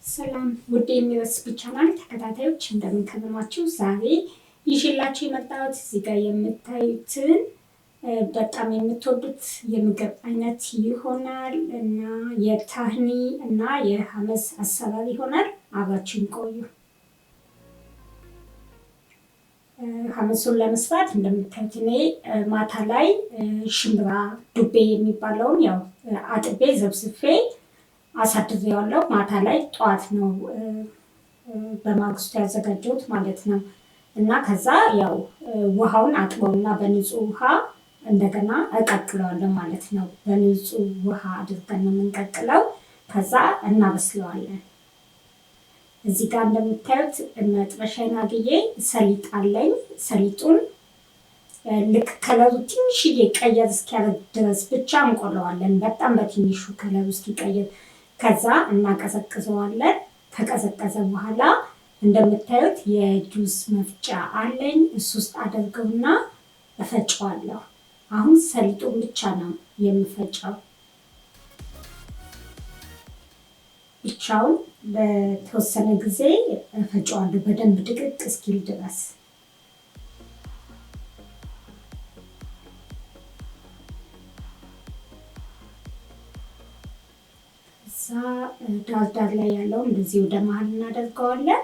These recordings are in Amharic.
ሰላም ውድ የሚረሲፒ ቻናል ተከታታዮች እንደምን ከረማችሁ። ዛሬ ይዤላችሁ የመጣሁት እዚህ ጋር የምታዩትን በጣም የምትወዱት የምግብ አይነት ይሆናል እና የታህኒ እና የሐመስ አሰራር ይሆናል። አብራችሁን ቆዩ። ሐመሱን ለመስራት እንደምታዩት እኔ ማታ ላይ ሽምብራ ዱቤ የሚባለውን ያው አጥቤ ዘብዝፌ አሳድሬዋለሁ። ማታ ላይ ጠዋት ነው በማግስቱ ያዘጋጀሁት ማለት ነው። እና ከዛ ያው ውሃውን አጥበውና በንጹህ ውሃ እንደገና እቀቅለዋለሁ ማለት ነው። በንጹህ ውሃ አድርገን ነው የምንቀቅለው። ከዛ እናበስለዋለን። እዚህ ጋር እንደምታዩት መጥበሻዬን አግዬ ሰሊጥ አለኝ። ሰሊጡን ልክ ከለሩ ትንሽዬ ቀየር እስኪያደርግ ድረስ ብቻ እንቆለዋለን። በጣም በትንሹ ከለሩ እስኪቀየር ከዛ እናቀዘቅዘዋለን። ከቀዘቀዘ በኋላ እንደምታዩት የጁስ መፍጫ አለኝ። እሱ ውስጥ አደርገውና እፈጨዋለሁ። አሁን ሰሊጡን ብቻ ነው የምፈጨው። ብቻውን ለተወሰነ ጊዜ እፈጨዋለሁ በደንብ ድቅቅ እስኪል ድረስ። እዛ ዳር ላይ ያለው እንደዚህ ወደ መሀል እናደርገዋለን።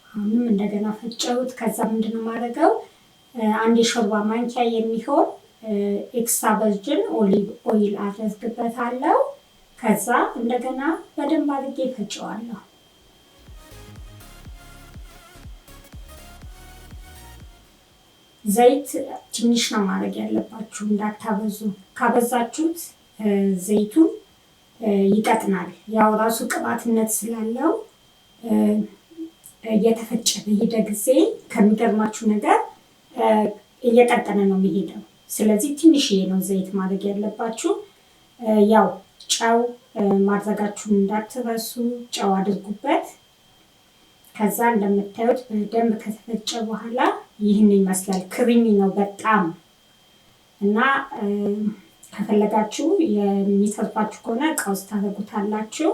አሁንም እንደገና ፈጨሁት። ከዛ ምንድነው የማደርገው አንድ የሾርባ ማንኪያ የሚሆን ኤክስትራ ቨርጅን ኦሊቭ ኦይል አደርግበታለሁ። ከዛ እንደገና በደንብ አድርጌ ፈጨዋለሁ። ዘይት ትንሽ ነው ማድረግ ያለባችሁ፣ እንዳታበዙ። ካበዛችሁት ዘይቱን ይቀጥናል። ያው ራሱ ቅባትነት ስላለው እየተፈጨ በሄደ ጊዜ ከሚገርማችሁ ነገር እየቀጠነ ነው የሚሄደው። ስለዚህ ትንሽዬ ነው ዘይት ማድረግ ያለባችሁ። ያው ጨው ማድረጋችሁን እንዳትረሱ፣ ጨው አድርጉበት። ከዛ እንደምታዩት በደንብ ከተፈጨ በኋላ ይህን ይመስላል። ክሪሚ ነው በጣም እና ከፈለጋችሁ የሚተርፋችሁ ከሆነ እቃ ውስጥ ታደርጉታላችሁ።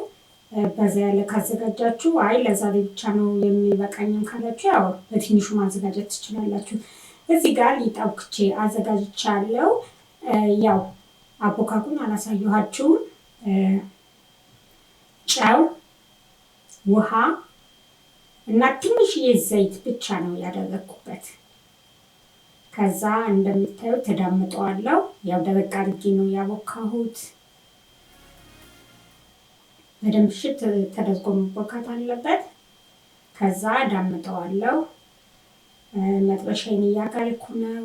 በዛ ያለ ካዘጋጃችሁ አይ ለዛሬ ብቻ ነው የሚበቃኝም ካላችሁ ያው በትንሹ ማዘጋጀት ትችላላችሁ። እዚህ ጋር ሊጥ አቡክቼ አዘጋጅቻለሁ። ያው አቦካኩን አላሳየኋችሁም። ጨው፣ ውሃ እና ትንሽዬ ዘይት ብቻ ነው ያደረኩበት። ከዛ እንደምታዩት ተዳምጠዋለሁ። ያው ደረቅ አድርጌ ነው ያቦካሁት። በደንብ ሽት ተደርጎ መቦካት አለበት። ከዛ ዳምጠዋለሁ። መጥበሻዬን እያጋልኩ ነው።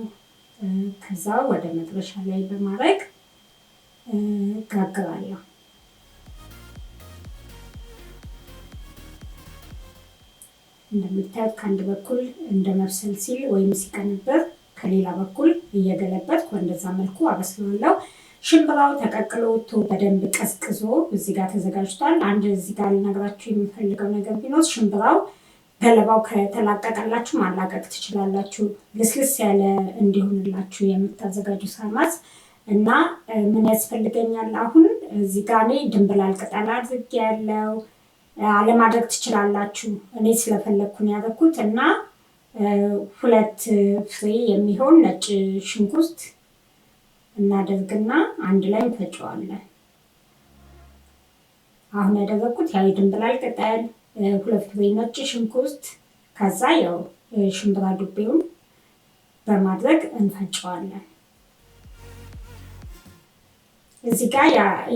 ከዛ ወደ መጥበሻ ላይ በማድረግ ጋግራለሁ። እንደምታዩት ከአንድ በኩል እንደ መብሰል ሲል ወይም ሲቀንብር ከሌላ በኩል እየገለበጥኩ እንደዛ መልኩ አበስለዋለሁ። ሽምብራው ተቀቅሎ ወጥቶ በደንብ ቀዝቅዞ እዚህ ጋር ተዘጋጅቷል። አንድ እዚህ ጋር ልነግራችሁ የምፈልገው ነገር ቢኖር ሽምብራው ገለባው ከተላቀቀላችሁ ማላቀቅ ትችላላችሁ። ልስልስ ያለ እንዲሆንላችሁ የምታዘጋጁት ሐመስ እና ምን ያስፈልገኛል? አሁን እዚህ ጋር እኔ ድንብላል ቅጠል አድርጌያለሁ። አለማድረግ ትችላላችሁ። እኔ ስለፈለግኩን ያደረኩት እና 2 ፍሬ የሚሆን ነጭ ሽንኩርት እናደርግና አንድ ላይ እንፈጨዋለን። አሁን ያደረኩት ያው የድንብላል ቅጠል፣ 2 ፍሬ ነጭ ሽንኩርት፣ ከዛ ያው ሽምብራ ዱቤውን በማድረግ እንፈጨዋለን። እዚህ ጋር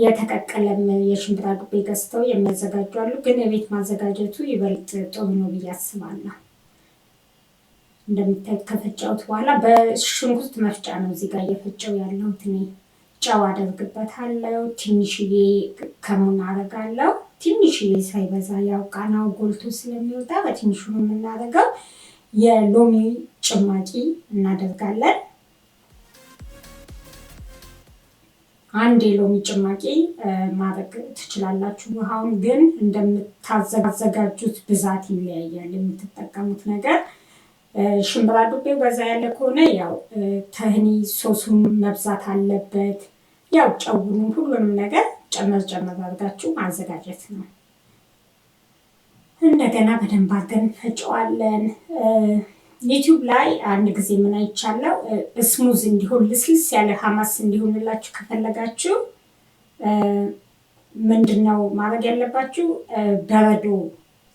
የተቀቀለም የሽምብራ ዱቤ ገዝተው የሚያዘጋጁ አሉ፣ ግን የቤት ማዘጋጀቱ ይበልጥ ጥሩ ነው ብዬ አስባለሁ። እንደምታዩት ከፈጨሁት በኋላ በሽንኩርት መፍጫ ነው እዚህ ጋር እየፈጨው ያለሁት። እኔ ጨው አደርግበታለሁ፣ ትንሽዬ ከሙን አደርጋለሁ። ትንሽዬ ሳይበዛ ያው ቃናው ጎልቶ ስለሚወጣ በትንሹ ነው የምናደርገው። የሎሚ ጭማቂ እናደርጋለን። አንድ የሎሚ ጭማቂ ማድረግ ትችላላችሁ። ውሃውን ግን እንደምታዘጋጁት ብዛት ይለያያል የምትጠቀሙት ነገር። ሽምብራ ዱቤው በዛ ያለ ከሆነ ያው ተህኒ ሶሱን መብዛት አለበት። ያው ጨውንም ሁሉንም ነገር ጨመር አድርጋችሁ ማዘጋጀት ነው። እንደገና በደንብ አድርገን ፈጨዋለን። ዩቲዩብ ላይ አንድ ጊዜ ምን አይቻለው፣ ስሙዝ እንዲሆን ልስልስ ያለ ሀማስ እንዲሆንላችሁ ከፈለጋችሁ ምንድነው ማድረግ ያለባችሁ? በረዶ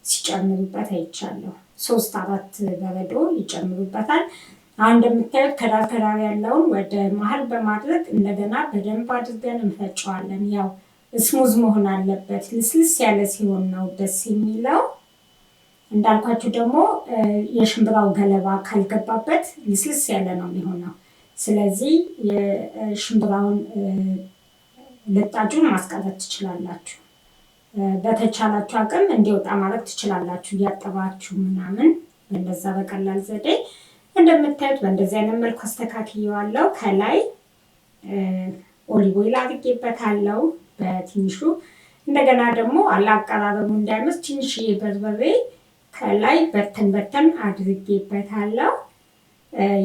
ሲጨምሩበት አይቻለሁ። 3-4 በረዶ ይጨምሩበታል። አሁን እንደምታዩት ከዳር ያለውን ወደ መሀል በማድረግ እንደገና በደንብ አድርገን እንፈጨዋለን። ያው ስሙዝ መሆን አለበት። ልስልስ ያለ ሲሆን ነው ደስ የሚለው። እንዳልኳችሁ ደግሞ የሽምብራው ገለባ ካልገባበት ልስልስ ያለ ነው የሚሆነው። ስለዚህ የሽምብራውን ልጣጩን ማስቀረት ትችላላችሁ። በተቻላችሁ አቅም እንዲወጣ ማድረግ ትችላላችሁ፣ እያጠባችሁ ምናምን። በእንደዛ በቀላል ዘዴ እንደምታዩት በእንደዚህ አይነት መልኩ አስተካክየዋለሁ። ከላይ ኦሊቭ ኦይል አድርጌበታለሁ በትንሹ። እንደገና ደግሞ አቀራረቡ እንዳይመስ ትንሽዬ በርበሬ ከላይ በተን አድርጌበታለሁ።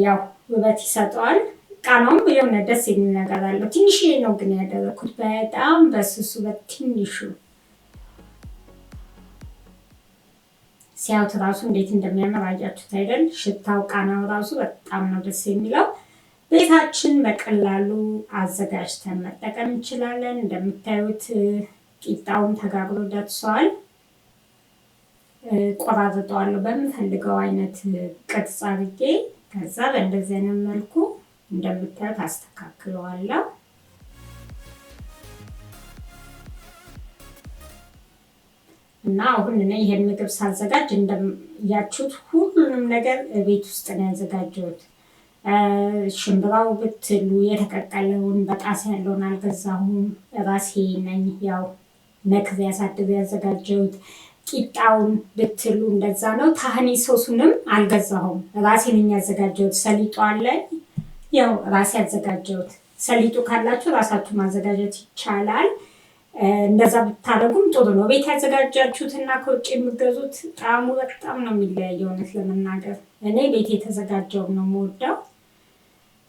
ያው ውበት ይሰጠዋል። ቃናውም የሆነ ደስ የሚል ነገር አለው። ትንሽዬ ነው ግን ያደረኩት፣ በጣም በስሱ በትንሹ። ሲያዩት ራሱ እንዴት እንደሚያምር አያችሁት አይደል? ሽታው ቃናው ራሱ በጣም ነው ደስ የሚለው። ቤታችን በቀላሉ አዘጋጅተን መጠቀም እንችላለን። እንደምታዩት ቂጣውን ተጋግሮ ደርሷል። ቆራርጠዋለሁ በምፈልገው አይነት ቅርጽ አድርጌ። ከዛ በእንደዚህ አይነት መልኩ እንደምታዩት አስተካክለዋለሁ። እና አሁን እኔ ይሄን ምግብ ሳዘጋጅ እንደያችሁት ሁሉንም ነገር ቤት ውስጥ ነው ያዘጋጀሁት። ሽምብራው ብትሉ የተቀቀለውን በጣሳ ያለውን አልገዛሁም፣ ራሴ ነኝ ያው ነክሬ ያሳድሬ ያዘጋጀሁት። ቂጣውን ብትሉ እንደዛ ነው። ታህኒ ሶሱንም አልገዛሁም፣ ራሴ ነኝ ያዘጋጀሁት። ሰሊጡ አለኝ፣ ያው ራሴ ያዘጋጀሁት። ሰሊጡ ካላችሁ ራሳችሁ ማዘጋጀት ይቻላል። እንደዛ ብታደርጉም ጥሩ ነው። ቤት ያዘጋጃችሁትና ከውጭ የምገዙት ጣዕሙ በጣም ነው የሚለያየው። እውነት ለመናገር እኔ ቤት የተዘጋጀውን ነው የምወደው።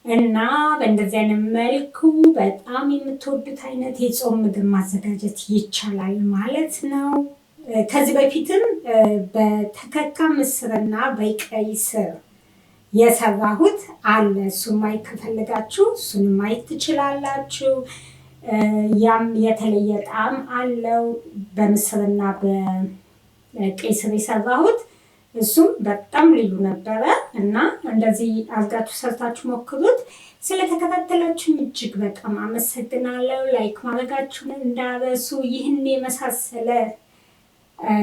እና በእንደዚህ አይነት መልኩ በጣም የምትወዱት አይነት የጾም ምግብ ማዘጋጀት ይቻላል ማለት ነው። ከዚህ በፊትም በተከካ ምስርና በቀይ ስር የሰራሁት አለ። እሱን ማየት ከፈለጋችሁ እሱንም ማየት ትችላላችሁ። ያም የተለየ ጣዕም አለው። በምስርና በቀይ ስር የሰራሁት እሱም በጣም ልዩ ነበረ እና እንደዚህ አድርጋችሁ ሰርታችሁ ሞክሩት። ስለተከታተላችሁን እጅግ በጣም አመሰግናለሁ። ላይክ ማድረጋችሁን እንዳረሱ። ይህን የመሳሰለ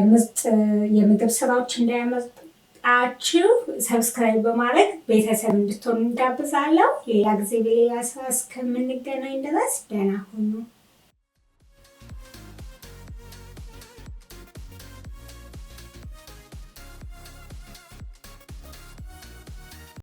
ምርጥ የምግብ ስራዎች እንዳያመልጣችሁ ሰብስክራይብ በማድረግ ቤተሰብ እንድትሆኑ እንዳብዛለሁ። ሌላ ጊዜ በሌላ ስራ እስከምንገናኝ ድረስ ደህና ሁኑ።